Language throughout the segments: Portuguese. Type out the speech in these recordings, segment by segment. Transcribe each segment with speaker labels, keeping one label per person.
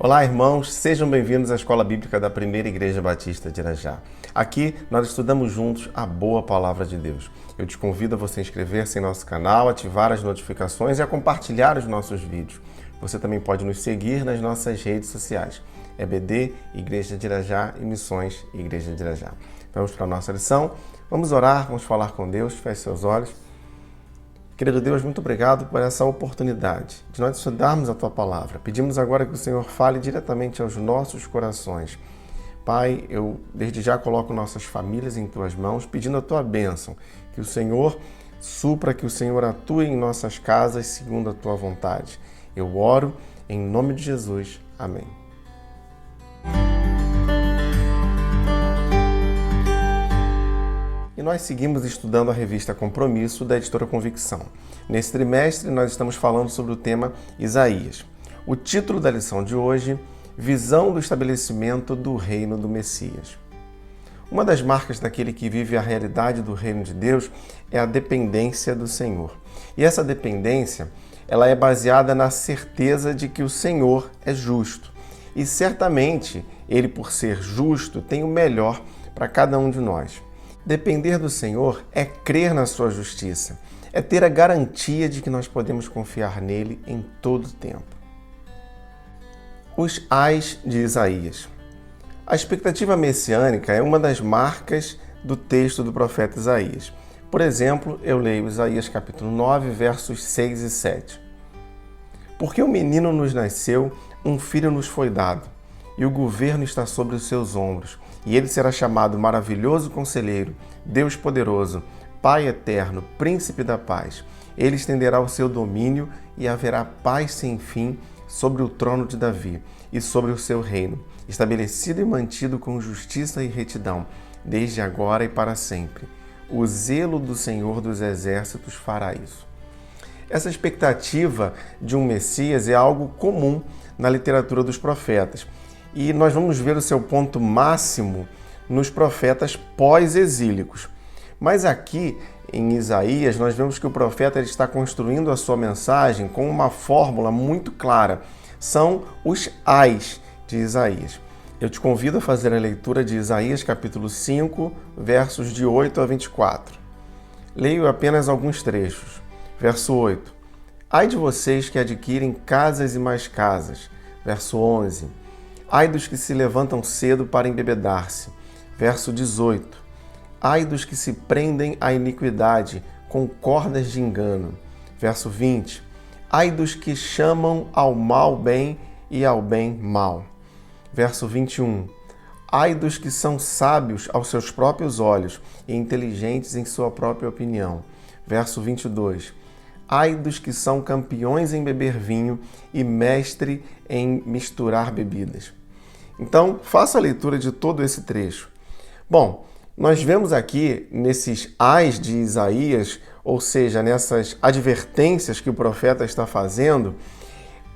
Speaker 1: Olá, irmãos, sejam bem-vindos à Escola Bíblica da Primeira Igreja Batista de Irajá. Aqui nós estudamos juntos a boa palavra de Deus. Eu te convido a você inscrever-se em nosso canal, ativar as notificações e a compartilhar os nossos vídeos. Você também pode nos seguir nas nossas redes sociais. EBD, Igreja de Irajá e Missões, Igreja de Irajá. Vamos para a nossa lição, vamos orar, vamos falar com Deus, feche seus olhos. Querido Deus, muito obrigado por essa oportunidade de nós estudarmos a Tua Palavra. Pedimos agora que o Senhor fale diretamente aos nossos corações. Pai, eu desde já coloco nossas famílias em Tuas mãos, pedindo a Tua bênção, que o Senhor supra, que o Senhor atue em nossas casas segundo a Tua vontade. Eu oro em nome de Jesus. Amém. E nós seguimos estudando a revista Compromisso da editora Convicção. Nesse trimestre, nós estamos falando sobre o tema Isaías. O título da lição de hoje, Visão do Estabelecimento do Reino do Messias. Uma das marcas daquele que vive a realidade do Reino de Deus é a dependência do Senhor. E essa dependência, ela é baseada na certeza de que o Senhor é justo. E certamente, Ele, por ser justo, tem o melhor para cada um de nós. Depender do Senhor é crer na sua justiça, é ter a garantia de que nós podemos confiar nele em todo o tempo. Os ais de Isaías. A expectativa messiânica é uma das marcas do texto do profeta Isaías. Por exemplo, eu leio Isaías capítulo 9, versos 6 e 7. Porque um menino nos nasceu, um filho nos foi dado, e o governo está sobre os seus ombros. E ele será chamado Maravilhoso Conselheiro, Deus Poderoso, Pai Eterno, Príncipe da Paz. Ele estenderá o seu domínio e haverá paz sem fim sobre o trono de Davi e sobre o seu reino, estabelecido e mantido com justiça e retidão, desde agora e para sempre. O zelo do Senhor dos Exércitos fará isso. Essa expectativa de um Messias é algo comum na literatura dos profetas. E nós vamos ver o seu ponto máximo nos profetas pós-exílicos. Mas aqui, em Isaías, nós vemos que o profeta está construindo a sua mensagem com uma fórmula muito clara. São os ais de Isaías. Eu te convido a fazer a leitura de Isaías capítulo 5, versos de 8 a 24. Leio apenas alguns trechos. Verso 8. Ai de vocês que adquirem casas e mais casas. Verso 11. Ai dos que se levantam cedo para embebedar-se. Verso 18. Ai dos que se prendem à iniquidade com cordas de engano. Verso 20. Ai dos que chamam ao mal bem e ao bem mal. Verso 21. Ai dos que são sábios aos seus próprios olhos e inteligentes em sua própria opinião. Verso 22. Ai dos que são campeões em beber vinho e mestre em misturar bebidas. Então, faça a leitura de todo esse trecho. Bom, nós vemos aqui nesses ais de Isaías, ou seja, nessas advertências que o profeta está fazendo,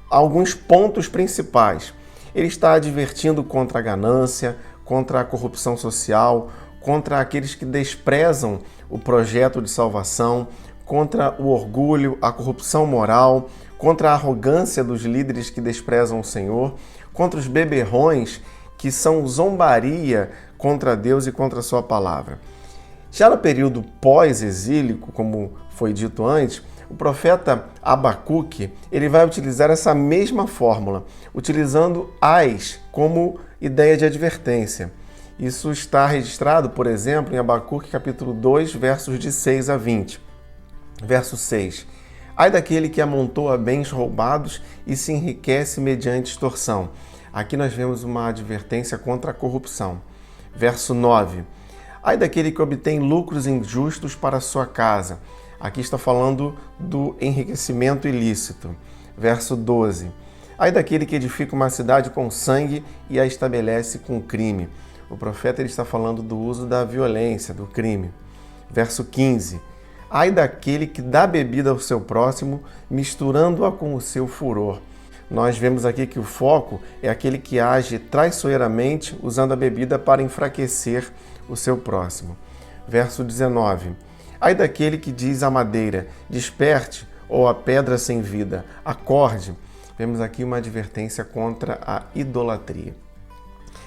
Speaker 1: alguns pontos principais. Ele está advertindo contra a ganância, contra a corrupção social, contra aqueles que desprezam o projeto de salvação, contra o orgulho, a corrupção moral, contra a arrogância dos líderes que desprezam o Senhor, contra os beberrões que são zombaria contra Deus e contra a sua palavra. Já no período pós-exílico, como foi dito antes, o profeta Abacuque, ele vai utilizar essa mesma fórmula, utilizando ais como ideia de advertência. Isso está registrado, por exemplo, em Abacuque capítulo 2, versos de 6 a 20. Verso 6. Ai daquele que amontoa bens roubados e se enriquece mediante extorsão. Aqui nós vemos uma advertência contra a corrupção. Verso 9. Ai daquele que obtém lucros injustos para a sua casa. Aqui está falando do enriquecimento ilícito. Verso 12. Ai daquele que edifica uma cidade com sangue e a estabelece com crime. O profeta ele está falando do uso da violência, do crime. Verso 15. Ai daquele que dá bebida ao seu próximo, misturando-a com o seu furor. Nós vemos aqui que o foco é aquele que age traiçoeiramente usando a bebida para enfraquecer o seu próximo. Verso 19. Ai daquele que diz à madeira, desperte, ou à pedra sem vida, acorde, vemos aqui uma advertência contra a idolatria.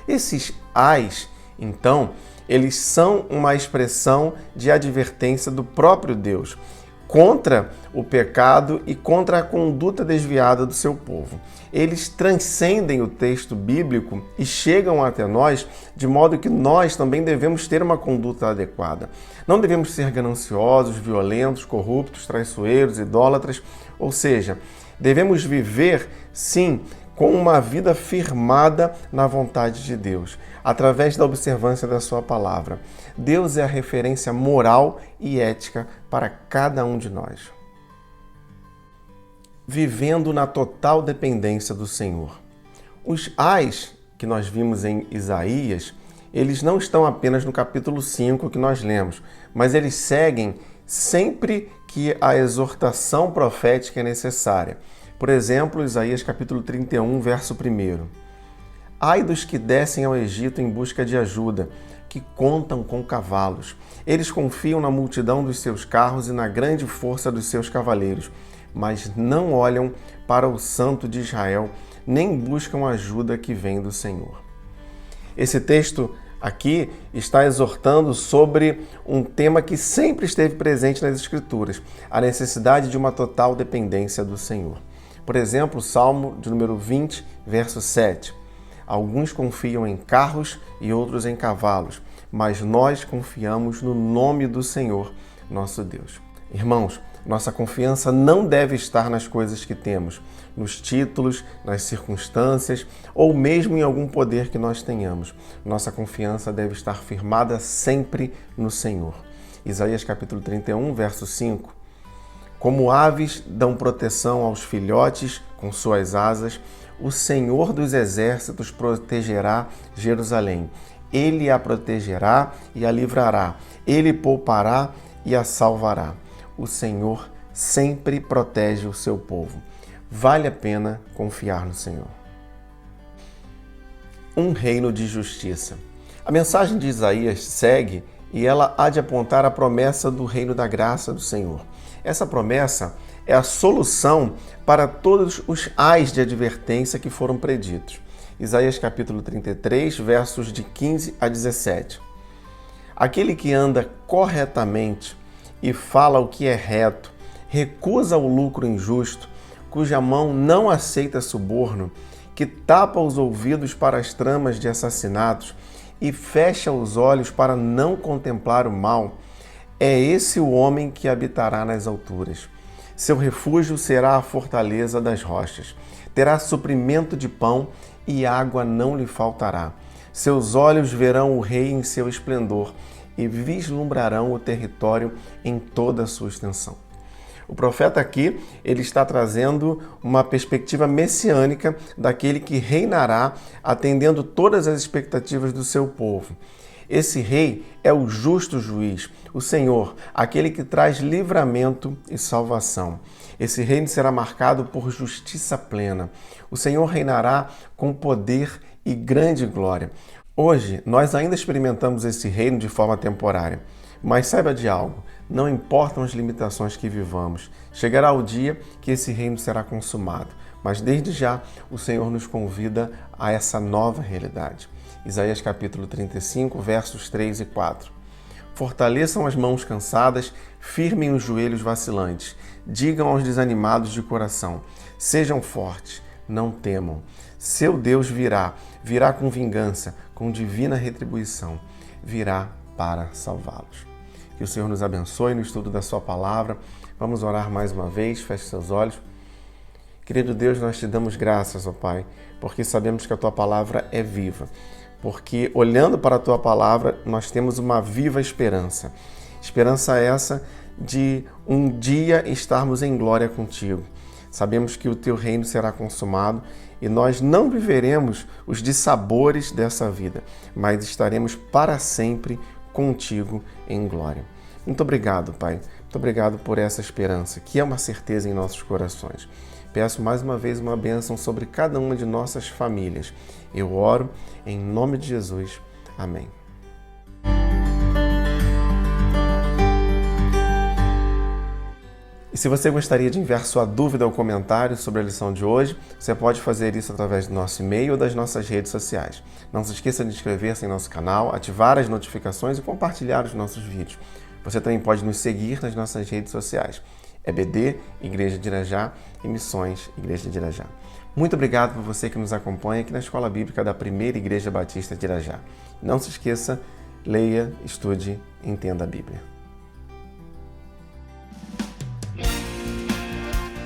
Speaker 1: Esses ais, então, eles são uma expressão de advertência do próprio Deus contra o pecado e contra a conduta desviada do seu povo. Eles transcendem o texto bíblico e chegam até nós de modo que nós também devemos ter uma conduta adequada. Não devemos ser gananciosos, violentos, corruptos, traiçoeiros, idólatras, ou seja, devemos viver, sim, com uma vida firmada na vontade de Deus, através da observância da sua palavra. Deus é a referência moral e ética para cada um de nós. Vivendo na total dependência do Senhor. Os ais que nós vimos em Isaías, eles não estão apenas no capítulo 5 que nós lemos, mas eles seguem sempre que a exortação profética é necessária. Por exemplo, Isaías capítulo 31, verso 1. Ai dos que descem ao Egito em busca de ajuda, que contam com cavalos. Eles confiam na multidão dos seus carros e na grande força dos seus cavaleiros, mas não olham para o Santo de Israel, nem buscam ajuda que vem do Senhor. Esse texto aqui está exortando sobre um tema que sempre esteve presente nas Escrituras, a necessidade de uma total dependência do Senhor. Por exemplo, o Salmo de número 20, verso 7. Alguns confiam em carros e outros em cavalos, mas nós confiamos no nome do Senhor, nosso Deus. Irmãos, nossa confiança não deve estar nas coisas que temos, nos títulos, nas circunstâncias ou mesmo em algum poder que nós tenhamos. Nossa confiança deve estar firmada sempre no Senhor. Isaías capítulo 31, verso 5. Como aves dão proteção aos filhotes com suas asas, o Senhor dos exércitos protegerá Jerusalém. Ele a protegerá e a livrará. Ele poupará e a salvará. O Senhor sempre protege o seu povo. Vale a pena confiar no Senhor. Um reino de justiça. A mensagem de Isaías segue e ela há de apontar a promessa do reino da graça do Senhor. Essa promessa é a solução para todos os ais de advertência que foram preditos. Isaías capítulo 33, versos de 15 a 17. Aquele que anda corretamente e fala o que é reto, recusa o lucro injusto, cuja mão não aceita suborno, que tapa os ouvidos para as tramas de assassinatos e fecha os olhos para não contemplar o mal, é esse o homem que habitará nas alturas. Seu refúgio será a fortaleza das rochas. Terá suprimento de pão e água não lhe faltará. Seus olhos verão o rei em seu esplendor e vislumbrarão o território em toda a sua extensão. O profeta aqui, ele está trazendo uma perspectiva messiânica daquele que reinará atendendo todas as expectativas do seu povo. Esse rei é o justo juiz, o Senhor, aquele que traz livramento e salvação. Esse reino será marcado por justiça plena. O Senhor reinará com poder e grande glória. Hoje, nós ainda experimentamos esse reino de forma temporária, mas saiba de algo, não importam as limitações que vivamos, chegará o dia que esse reino será consumado, mas desde já o Senhor nos convida a essa nova realidade. Isaías capítulo 35, versos 3 e 4. Fortaleçam as mãos cansadas, firmem os joelhos vacilantes, digam aos desanimados de coração, sejam fortes, não temam. Seu Deus virá com vingança, com divina retribuição, virá para salvá-los. Que o Senhor nos abençoe no estudo da sua palavra. Vamos orar mais uma vez, feche seus olhos. Querido Deus, nós te damos graças, ó Pai, porque sabemos que a tua palavra é viva. Porque olhando para a tua palavra, nós temos uma viva esperança. Esperança essa de um dia estarmos em glória contigo. Sabemos que o teu reino será consumado e nós não viveremos os dissabores dessa vida, mas estaremos para sempre contigo em glória. Muito obrigado, Pai. Muito obrigado por essa esperança, que é uma certeza em nossos corações. Peço mais uma vez uma bênção sobre cada uma de nossas famílias. Eu oro em nome de Jesus. Amém. E se você gostaria de enviar sua dúvida ou comentário sobre a lição de hoje, você pode fazer isso através do nosso e-mail ou das nossas redes sociais. Não se esqueça de inscrever-se em nosso canal, ativar as notificações e compartilhar os nossos vídeos. Você também pode nos seguir nas nossas redes sociais. EBD, Igreja de Irajá e Missões, Igreja de Irajá. Muito obrigado por você que nos acompanha aqui na Escola Bíblica da Primeira Igreja Batista de Irajá. Não se esqueça, leia, estude e entenda a Bíblia.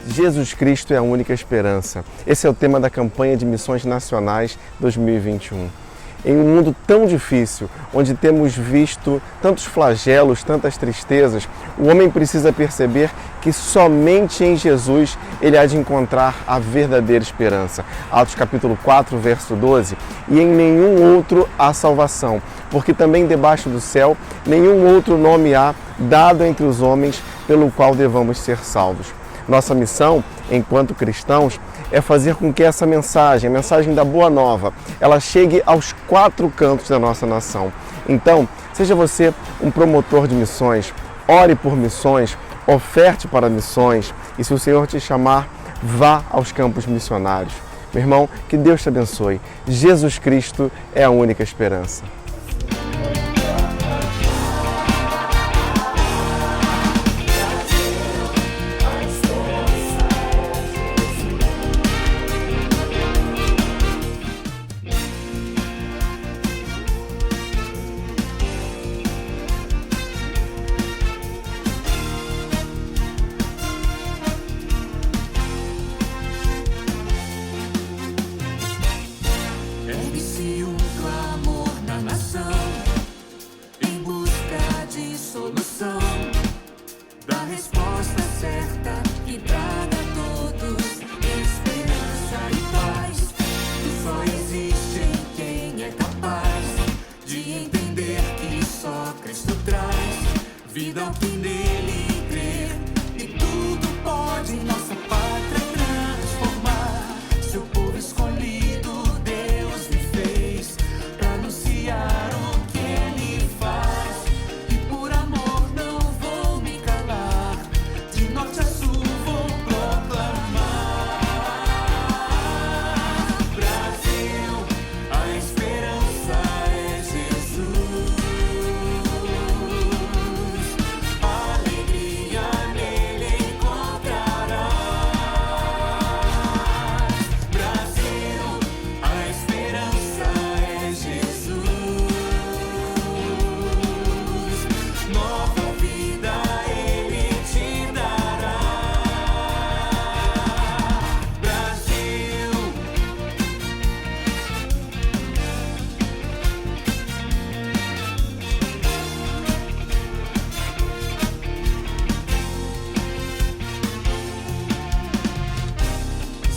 Speaker 1: Jesus Cristo é a única esperança. Esse é o tema da campanha de Missões Nacionais 2021. Em um mundo tão difícil, onde temos visto tantos flagelos, tantas tristezas, o homem precisa perceber que somente em Jesus ele há de encontrar a verdadeira esperança. Atos capítulo 4, verso 12. E em nenhum outro há salvação, porque também debaixo do céu nenhum outro nome há dado entre os homens pelo qual devamos ser salvos. Nossa missão, enquanto cristãos, é fazer com que essa mensagem, a mensagem da Boa Nova, ela chegue aos 4 cantos da nossa nação. Então, seja você um promotor de missões, ore por missões, oferte para missões e se o Senhor te chamar, vá aos campos missionários. Meu irmão, que Deus te abençoe. Jesus Cristo é a única esperança.
Speaker 2: Ergue-se um clamor na nação, em busca de solução, da resposta certa que traga a todos esperança e paz. Que só existe em quem é capaz de entender que só Cristo traz vida ao que nele crer, e tudo pode nossa pátria transformar. Seu povo escolhido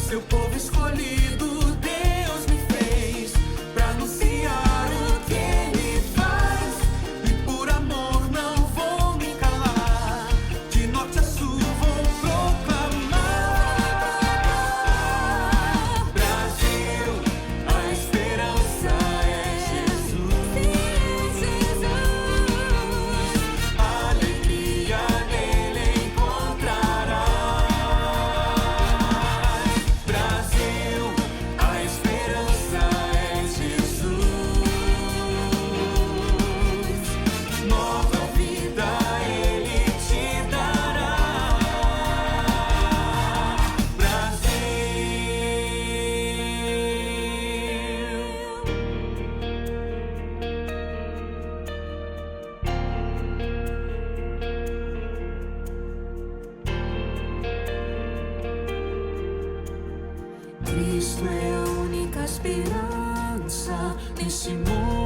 Speaker 2: seu povo escolhido, Deus me fez pra anunciar o que Ele faz. E por amor não vou me calar, de norte a sul vou proclamar. Brasil, a esperança é Jesus. Alegria nele encontrarás. Cristo é a única esperança nesse mundo.